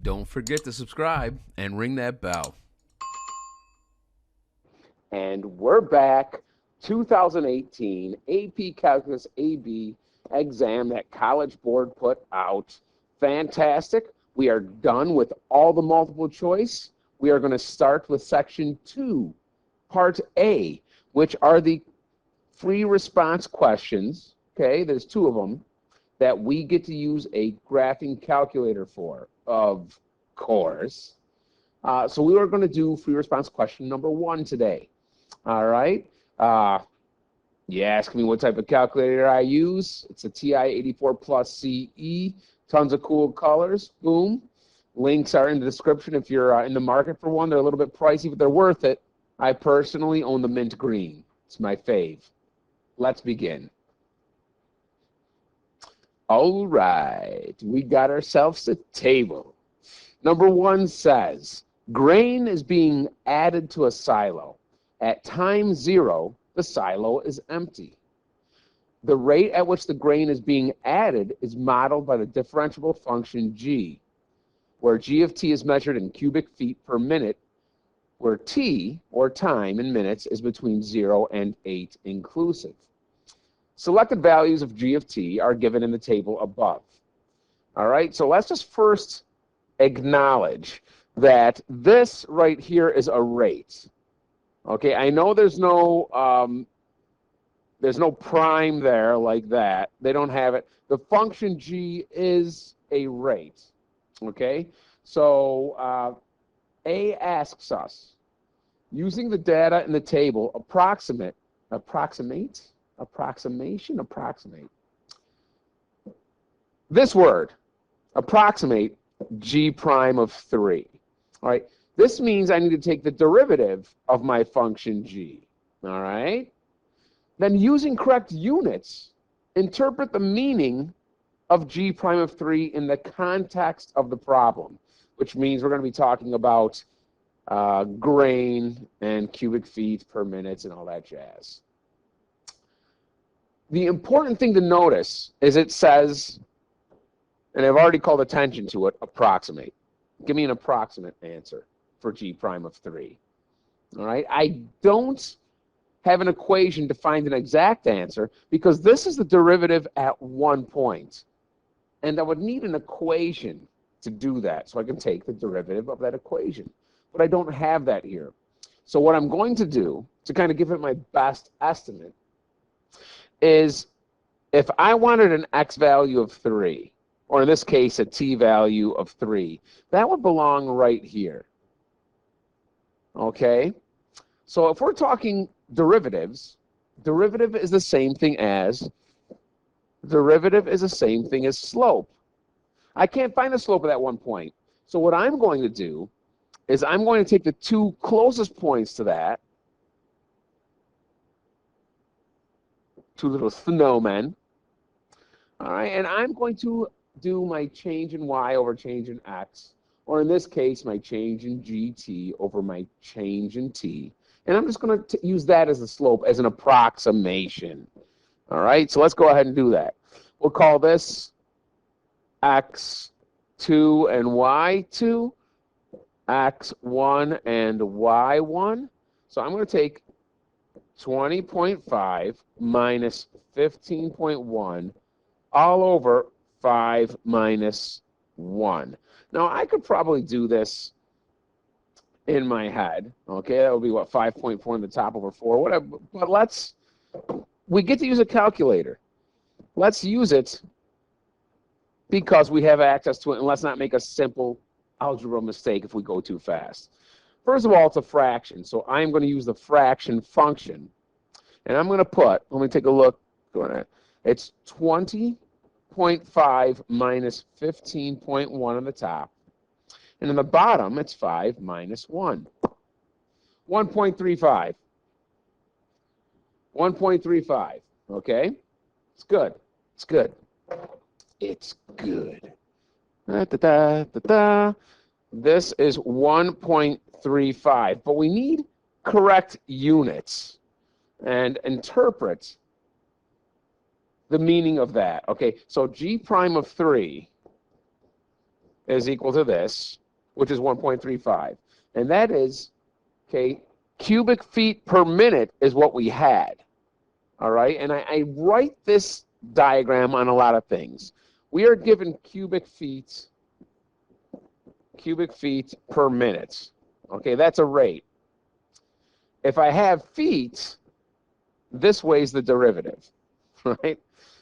Don't forget to subscribe and ring that bell. And we're back. 2018 AP Calculus AB exam that College Board put out. Fantastic. We are done with all the multiple choice. We are going to start with section 2, part A, which are the free response questions. Okay, there's 2 of them that we get to use a graphing calculator for, of course. So we are going to do free response question number 1 today. All right. You ask me what type of calculator I use. It's a TI-84 plus CE. Tons of cool colors. Boom. Links are in the description if you're in the market for one. They're a little bit pricey, but they're worth it. I personally own the mint green. It's my fave. Let's begin. All right. We got ourselves a table. Number 1 says, grain is being added to a silo. At time 0, the silo is empty. The rate at which the grain is being added is modeled by the differentiable function g, where g of t is measured in cubic feet per minute, where t, or time in minutes, is between 0 and 8 inclusive. Selected values of g of t are given in the table above. All right, so let's just first acknowledge that this right here is a rate. Okay, I know there's no prime there like that. They don't have it. The function g is a rate. Okay, so A asks us, using the data in the table, approximate. This word, approximate g prime of 3. All right. This means I need to take the derivative of my function g, all right? Then using correct units, interpret the meaning of g prime of 3 in the context of the problem, which means we're going to be talking about grain and cubic feet per minute and all that jazz. The important thing to notice is it says, and I've already called attention to it, approximate. Give me an approximate answer for g prime of 3. All right, I don't have an equation to find an exact answer because this is the derivative at 1 point. And I would need an equation to do that so I can take the derivative of that equation. But I don't have that here. So what I'm going to do to kind of give it my best estimate is if I wanted an x value of 3, or in this case a t value of 3, that would belong right here. Okay, so if we're talking derivatives, derivative is the same thing as slope. I can't find the slope of that 1 point. So what I'm going to do is I'm going to take the 2 closest points to that, 2 little snowmen, all right, and I'm going to do my change in y over change in x, or in this case, my change in gt over my change in t. And I'm just going to use that as the slope, as an approximation. All right, so let's go ahead and do that. We'll call this x2 and y2, x1 and y1. So I'm going to take 20.5 minus 15.1 all over 5 minus 1. Now, I could probably do this in my head. Okay, that would be what, 5.4 in the top over 4, whatever. But we get to use a calculator. Let's use it because we have access to it, and let's not make a simple algebra mistake if we go too fast. First of all, it's a fraction, so I'm going to use the fraction function. And I'm going to put, let me take a look. It's 20.5 minus 15.1 on the top. And in the bottom, it's 5 minus 1. 1.35. 1.35. Okay? It's good. It's good. It's good. This is 1.35. But we need correct units and interpret the meaning of that. Okay, so g prime of 3 is equal to this, which is 1.35. And that is, okay, cubic feet per minute is what we had. All right, and I write this diagram on a lot of things. We are given cubic feet per minute. Okay, that's a rate. If I have feet, this way is the derivative, right?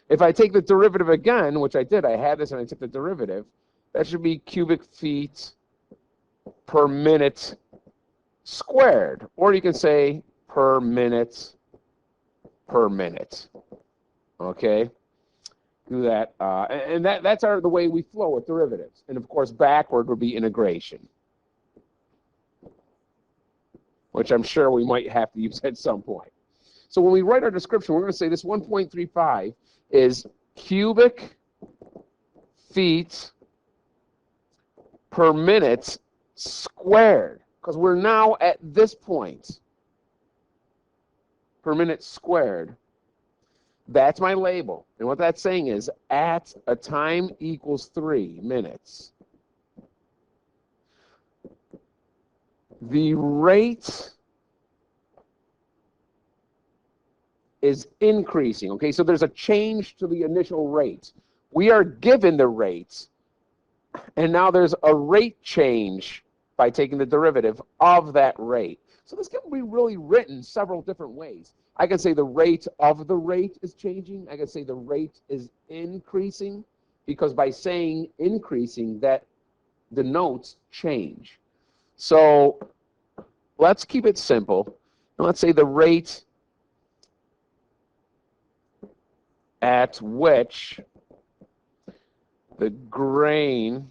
If I take the derivative again, which I did, I had this and I took the derivative, that should be cubic feet per minute squared. Or you can say per minute. Okay? Do that. And that's the way we flow with derivatives. And of course, backward would be integration, which I'm sure we might have to use at some point. So when we write our description, we're going to say this 1.35 is cubic feet per minute squared, because we're now at this point, per minute squared. That's my label. And what that's saying is at a time equals 3 minutes, the rate is increasing. Okay, so there's a change to the initial rate. We are given the rates, and now there's a rate change by taking the derivative of that rate. So this can be really written several different ways. I can say the rate of the rate is changing. I can say the rate is increasing, because by saying increasing, that denotes change. So let's keep it simple. And let's say the rate at which the grain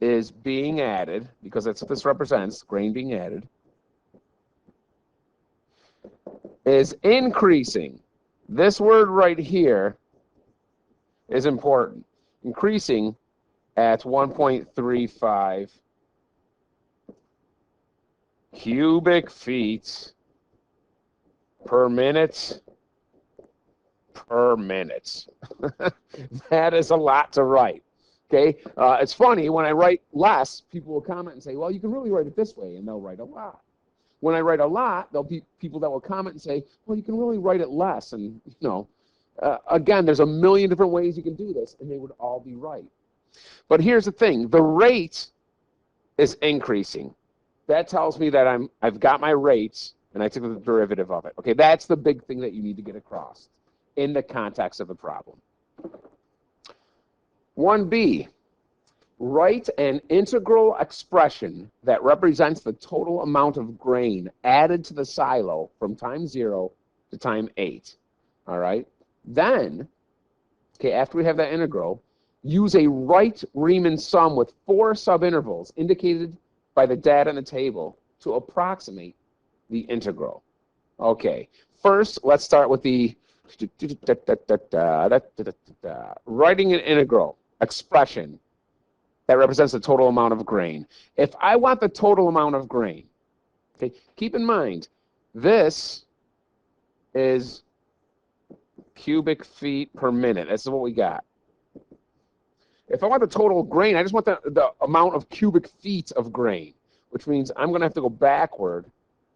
is being added, because that's what this represents, grain being added, is increasing. This word right here is important. Increasing at 1.35 cubic feet per minute per minute. That is a lot to write. Okay, it's funny, when I write less, people will comment and say, well, you can really write it this way, and they'll write a lot. When I write a lot, there'll be people that will comment and say, well, you can really write it less. And, you know, again, there's a million different ways you can do this, and they would all be right. But here's the thing. The rate is increasing. That tells me that I've got my rates, and I took the derivative of it. Okay, that's the big thing that you need to get across in the context of the problem. 1b, write an integral expression that represents the total amount of grain added to the silo from time 0 to time 8. All right? Then, okay, after we have that integral, use a right Riemann sum with 4 subintervals indicated by the data in the table to approximate the integral. Okay, first, let's start with the writing an integral expression that represents the total amount of grain. If I want the total amount of grain, okay, keep in mind, this is cubic feet per minute. This is what we got. If I want the total grain, I just want the amount of cubic feet of grain, which means I'm going to have to go backward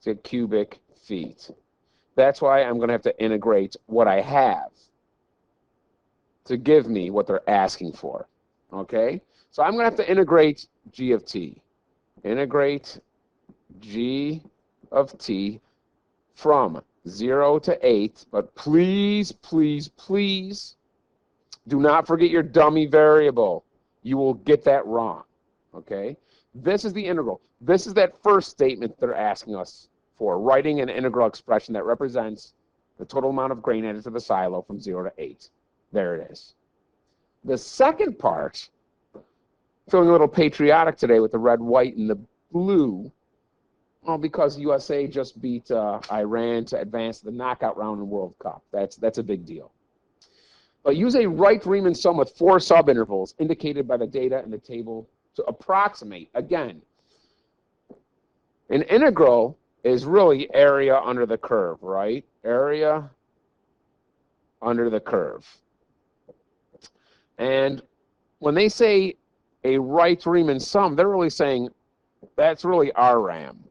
to cubic feet. That's why I'm going to have to integrate what I have to give me what they're asking for. Okay? So I'm going to have to integrate g of t. Integrate g of t from 0 to 8. But please, please, please do not forget your dummy variable. You will get that wrong. Okay? This is the integral. This is that first statement they're asking us for, writing an integral expression that represents the total amount of grain added to the silo from 0 to 8. There it is. The second part, feeling a little patriotic today with the red, white, and the blue, well, because USA just beat Iran to advance to the knockout round in the World Cup. That's a big deal. But use a right Riemann sum with 4 subintervals indicated by the data in the table to approximate. Again, an integral is really area under the curve, right? Area under the curve. And when they say a right Riemann sum, they're really saying that's really RAM,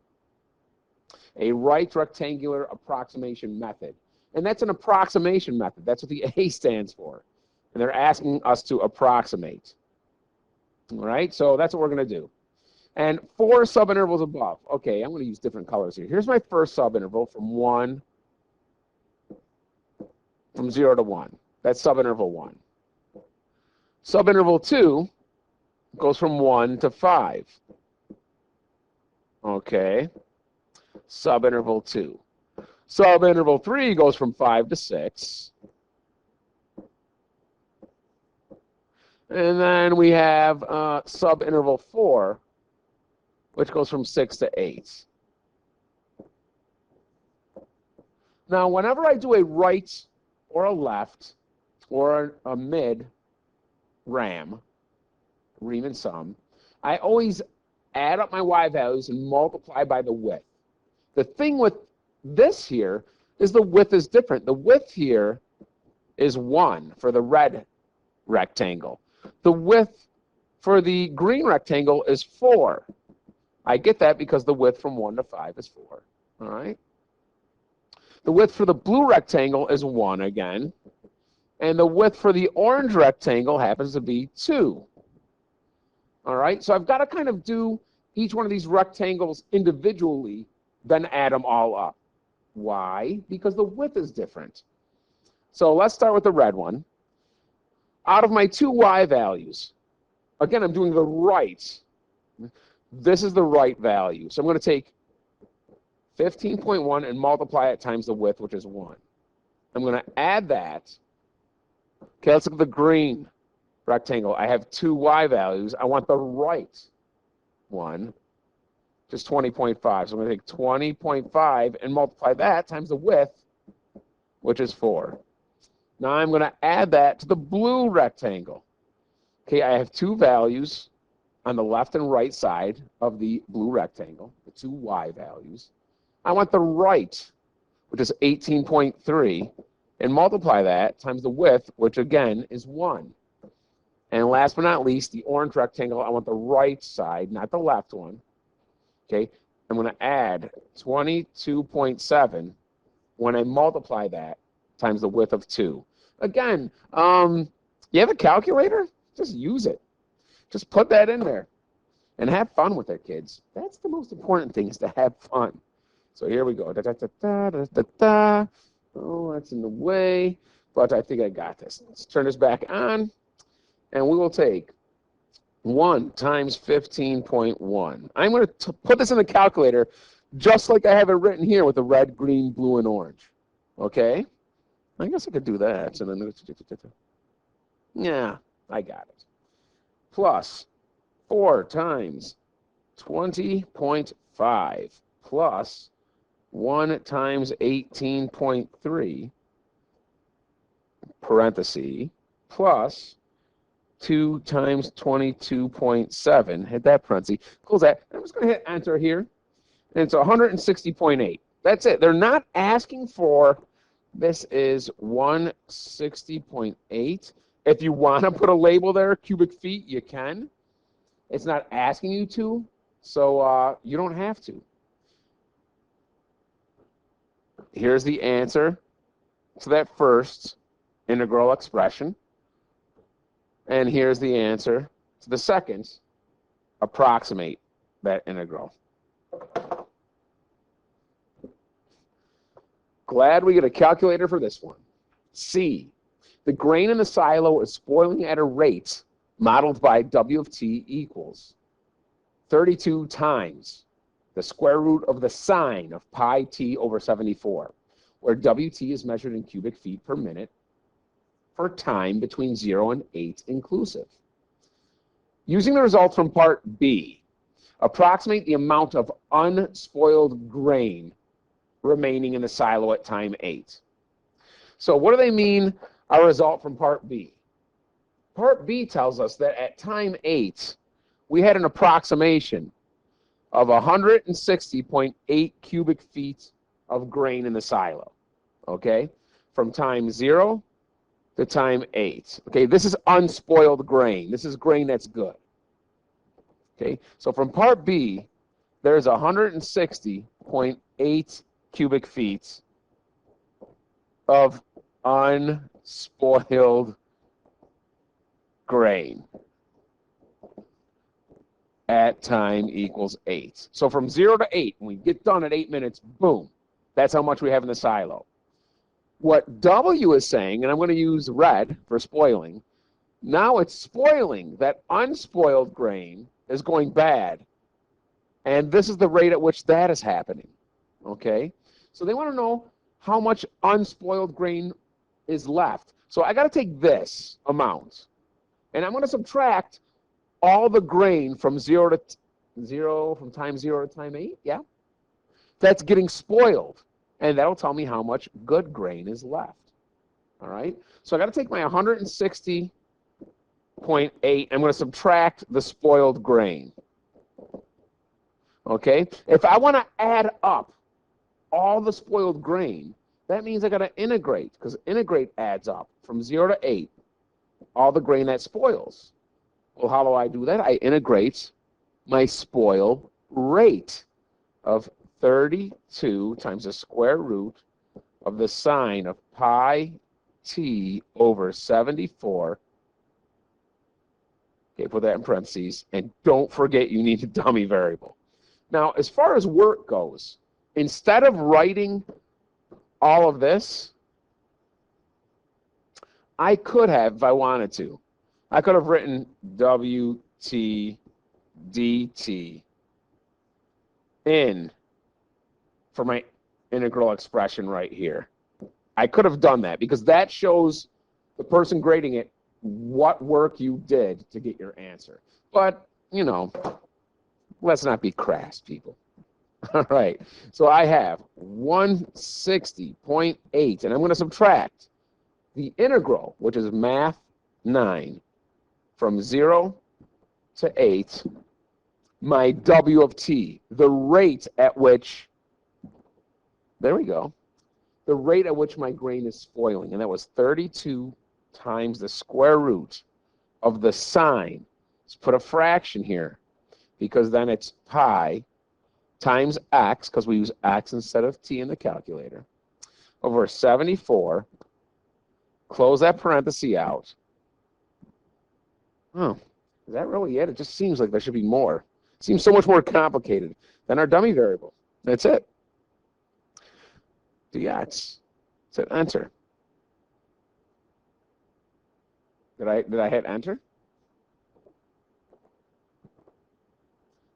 a right rectangular approximation method. And that's an approximation method. That's what the A stands for. And they're asking us to approximate. All right, so that's what we're going to do. And 4 subintervals above. Okay, I'm going to use different colors here. Here's my first subinterval from 0 to 1. That's subinterval 1. Subinterval 2 goes from 1 to 5. Okay, subinterval 2. Subinterval 3 goes from 5 to 6. And then we have subinterval 4, which goes from 6 to 8. Now, whenever I do a right or a left or a mid RAM, Riemann sum, I always add up my y values and multiply by the width. The thing with this here is the width is different. The width here is 1 for the red rectangle. The width for the green rectangle is 4. I get that because the width from 1 to 5 is 4. All right. The width for the blue rectangle is 1 again. And the width for the orange rectangle happens to be 2. All right. So I've got to kind of do each one of these rectangles individually, then add them all up. Why? Because the width is different. So let's start with the red one. Out of my 2 y values, again, I'm doing the right. This is the right value. So I'm going to take 15.1 and multiply it times the width, which is 1. I'm going to add that. Okay, let's look at the green rectangle. I have 2 y values. I want the right one, just 20.5. So I'm going to take 20.5 and multiply that times the width, which is 4. Now I'm going to add that to the blue rectangle. Okay, I have 2 values on the left and right side of the blue rectangle, the 2 y values. I want the right, which is 18.3, and multiply that times the width, which again is 1. And last but not least, the orange rectangle, I want the right side, not the left one. Okay, I'm going to add 22.7 when I multiply that times the width of 2. Again, you have a calculator? Just use it. Just put that in there and have fun with it, kids. That's the most important thing, is to have fun. So here we go. Da, da, da, da, da, da, da. Oh, that's in the way, but I think I got this. Let's turn this back on, and we will take 1 times 15.1. I'm going to put this in the calculator just like I have it written here with the red, green, blue, and orange. Okay? I guess I could do that. So then, yeah, I got it. Plus 4 times 20.5 plus 1 times 18.3 parenthesis plus 2 times 22.7. Hit that parenthesis. Close that. I'm just going to hit enter here. And it's 160.8. That's it. They're not asking for, this is 160.8. If you want to put a label there, cubic feet, you can. It's not asking you to, so you don't have to. Here's the answer to that first integral expression. And here's the answer to the second. Approximate that integral. Glad we get a calculator for this one. C. The grain in the silo is spoiling at a rate modeled by W of t equals 32 times the square root of the sine of pi t over 74, where WT is measured in cubic feet per minute for time between 0 and 8 inclusive. Using the results from part B, approximate the amount of unspoiled grain remaining in the silo at time 8. So what do they mean, our result from part B? Part B tells us that at time 8, we had an approximation of 160.8 cubic feet of grain in the silo, okay? From time 0 to time 8. Okay, this is unspoiled grain. This is grain that's good. Okay, so from part B, there's 160.8 cubic feet of unspoiled grain at time equals 8. So from 0 to 8, when we get done at 8 minutes, boom, that's how much we have in the silo. What W is saying, and I'm going to use red for spoiling, now it's spoiling. That unspoiled grain is going bad. And this is the rate at which that is happening. Okay? So they want to know how much unspoiled grain is left. So I got to take this amount, and I'm going to subtract all the grain from from time 0 to time 8. Yeah? That's getting spoiled. And that'll tell me how much good grain is left. All right? So I got to take my 160.8. I'm going to subtract the spoiled grain. Okay? If I want to add up all the spoiled grain, that means I got to integrate, because integrate adds up from 0 to 8, all the grain that spoils. Well, how do I do that? I integrate my spoil rate of 32 times the square root of the sine of pi t over 74. Okay, put that in parentheses. And don't forget you need a dummy variable. Now, as far as work goes, instead of writing all of this, I could have, if I wanted to, I could have written WT dt in for my integral expression right here. I could have done that because that shows the person grading it what work you did to get your answer. But, you know, let's not be crass, people. All right, so I have 160.8, and I'm going to subtract the integral, which is math 9, from 0 to 8, my W of t, the rate at which, there we go, the rate at which my grain is spoiling, and that was 32 times the square root of the sine. Let's put a fraction here, because then it's pi times x, because we use x instead of t in the calculator, over 74. Close that parenthesis out. Oh, is that really it? It just seems like there should be more. It seems so much more complicated than our dummy variable. That's it. dx. Said enter. Did I hit enter?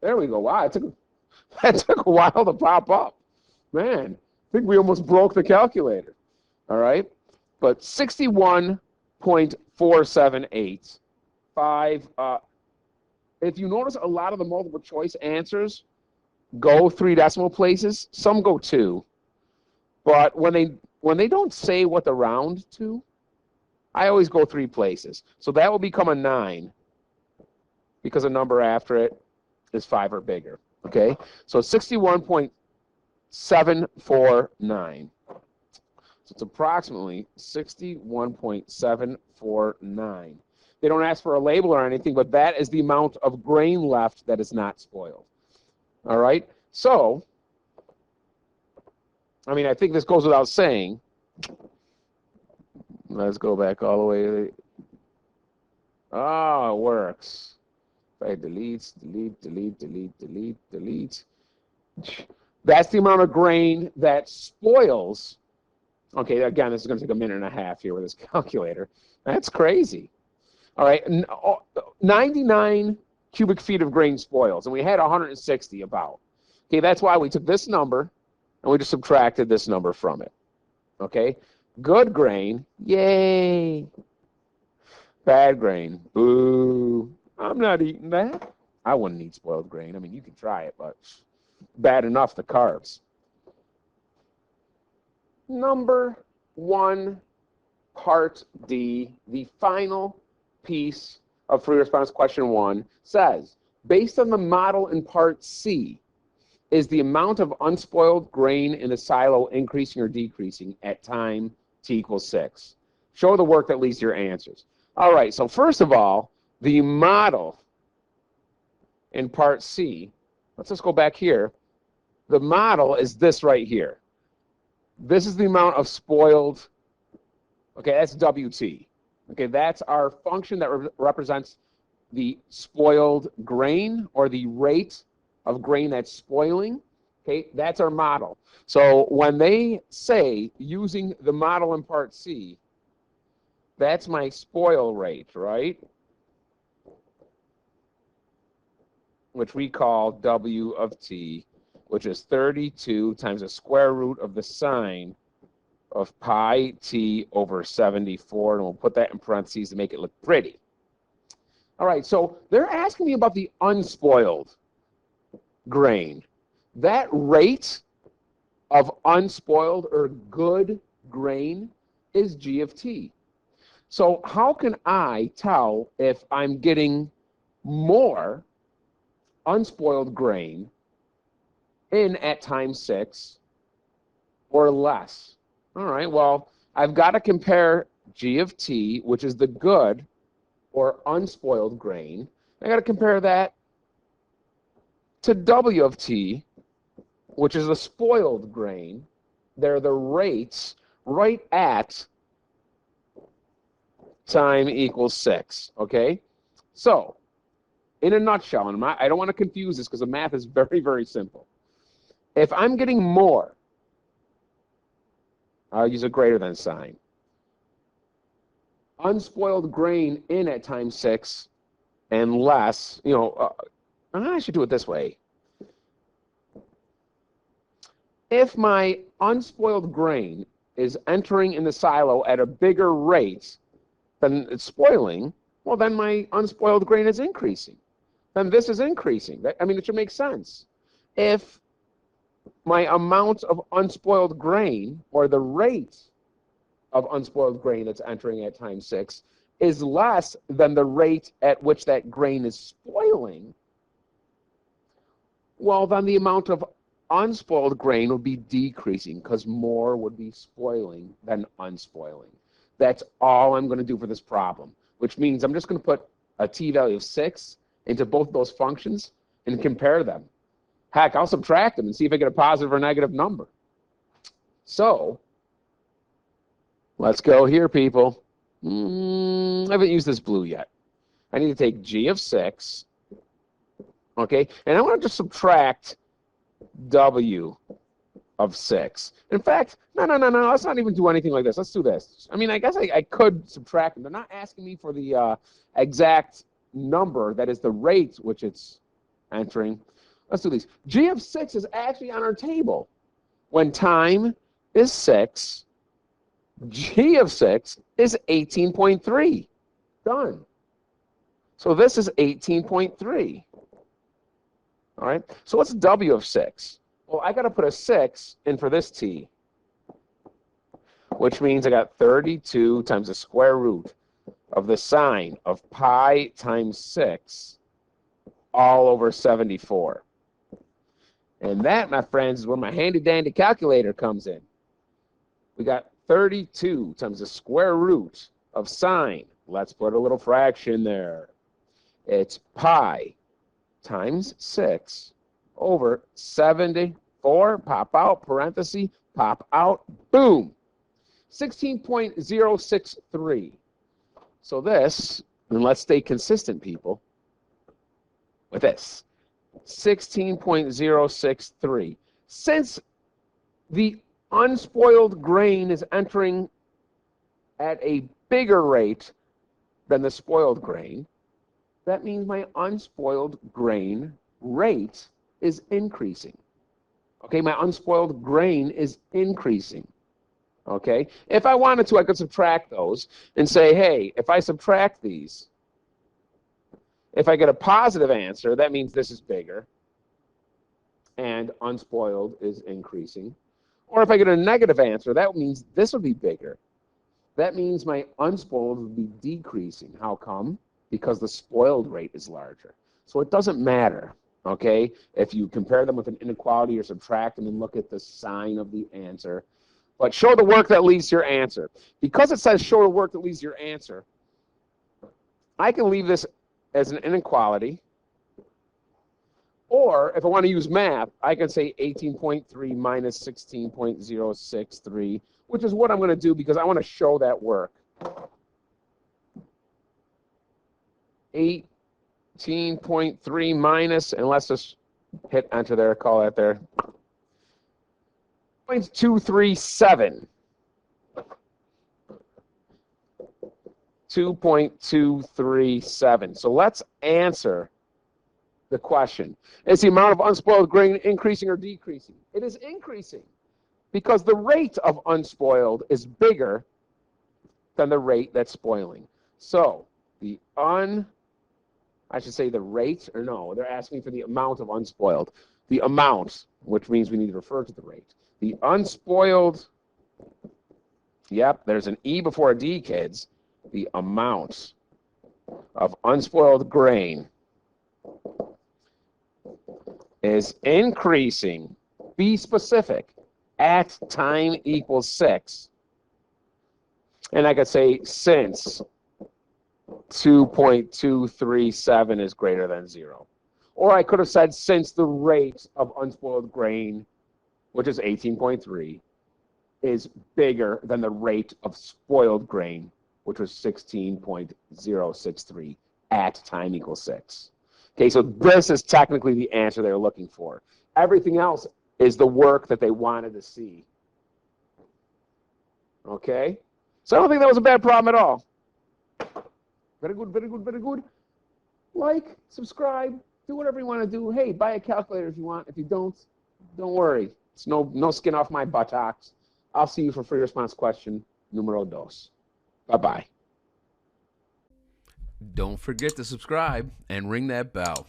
There we go. Wow, that took a while to pop up. Man, I think we almost broke the calculator. All right, but 61.478. If you notice, a lot of the multiple choice answers go 3 decimal places. Some go 2. But when they don't say what to round to, I always go 3 places. So that will become a 9 because a number after it is 5 or bigger. Okay, so 61.749. So it's approximately 61.749. They don't ask for a label or anything, but that is the amount of grain left that is not spoiled. All right, so, I mean, I think this goes without saying. Let's go back all the way. Oh, it works. If I delete. That's the amount of grain that spoils. Okay, again, this is going to take a minute and a half here with this calculator. That's crazy. All right, 99 cubic feet of grain spoils, and we had 160 about. Okay, that's why we took this number, and we just subtracted this number from it. Okay, good grain, yay. Bad grain, boo. I'm not eating that. I wouldn't eat spoiled grain. I mean, you can try it, but bad enough, the carbs. Number 1, part D, the final piece of free response question 1 says, based on the model in part C, is the amount of unspoiled grain in the silo increasing or decreasing at time t equals 6? Show the work that leads to your answers. All right, so first of all, the model in part C, let's just go back here. The model is this right here. This is the amount of spoiled, okay, that's WT. Okay, that's our function that represents the spoiled grain or the rate of grain that's spoiling. Okay, that's our model. So when they say using the model in part C, that's my spoil rate, right? Which we call W of T, which is 32 times the square root of the sine of pi t over 74. And we'll put that in parentheses to make it look pretty. All right, so they're asking me about the unspoiled grain. That rate of unspoiled or good grain is G of T. So how can I tell if I'm getting more unspoiled grain in at time 6 or less? All right, well, I've got to compare G of T, which is the good or unspoiled grain. I got to compare that to W of T, which is the spoiled grain. They're the rates right at time equals 6, okay? So, in a nutshell, and I don't want to confuse this because the math is very, very simple. If I'm getting more, I'll use a greater than sign. Unspoiled grain in at time 6 and less, I should do it this way. If my unspoiled grain is entering in the silo at a bigger rate than it's spoiling, well, then my unspoiled grain is increasing. Then this is increasing. I mean, it should make sense. If my amount of unspoiled grain, or the rate of unspoiled grain that's entering at time 6, is less than the rate at which that grain is spoiling, well, then the amount of unspoiled grain would be decreasing because more would be spoiling than unspoiling. That's all I'm going to do for this problem, which means I'm just going to put a t-value of 6 into both those functions and compare them. Heck, I'll subtract them and see if I get a positive or negative number. So, let's go here, people. I haven't used this blue yet. I need to take G of 6, okay, and I want to just subtract W of 6. In fact, no, let's not even do anything like this. Let's do this. I mean, I guess I could subtract them. They're not asking me for the exact number, that is the rate which it's entering. Let's do these. G of 6 is actually on our table. When time is 6, G of 6 is 18.3. Done. So this is 18.3. All right, so what's W of 6? Well, I got to put a 6 in for this t, which means I got 32 times the square root of the sine of pi times 6 all over 74. And that, my friends, is where my handy-dandy calculator comes in. We got 32 times the square root of sine. Let's put a little fraction there. It's pi times 6 over 74, pop out, parenthesis, pop out, boom, 16.063. So this, and let's stay consistent, people, with this, 16.063. Since the unspoiled grain is entering at a bigger rate than the spoiled grain, that means my unspoiled grain rate is increasing. Okay, my unspoiled grain is increasing. Okay, if I wanted to, I could subtract those and say, hey, if I subtract these, if I get a positive answer, that means this is bigger and unspoiled is increasing. Or if I get a negative answer, that means this would be bigger. That means my unspoiled would be decreasing. How come? Because the spoiled rate is larger. So it doesn't matter, okay, if you compare them with an inequality or subtract them and look at the sign of the answer. But show the work that leads to your answer. Because it says show the work that leads to your answer, I can leave this as an inequality. Or if I want to use math, I can say 18.3 minus 16.063, which is what I'm going to do because I want to show that work. 18.3 minus, and let's just hit enter there, call that there. 0.237. 2.237. So let's answer the question. Is the amount of unspoiled grain increasing or decreasing? It is increasing because the rate of unspoiled is bigger than the rate that's spoiling. So the I should say the rate, or no, they're asking for the amount of unspoiled. The amount, which means we need to refer to the rate. The unspoiled, yep, there's an E before a D, kids. The amount of unspoiled grain is increasing, be specific, at time equals 6. And I could say since 2.237 is greater than 0. Or I could have said since the rate of unspoiled grain, which is 18.3, is bigger than the rate of spoiled grain, which was 16.063 at time equals 6. Okay, so this is technically the answer they're looking for. Everything else is the work that they wanted to see. Okay? So I don't think that was a bad problem at all. Very good, very good, very good. Like, subscribe, do whatever you want to do. Hey, buy a calculator if you want. If you don't worry. It's no skin off my buttocks. I'll see you for free response question numero dos. Bye-bye. Don't forget to subscribe and ring that bell.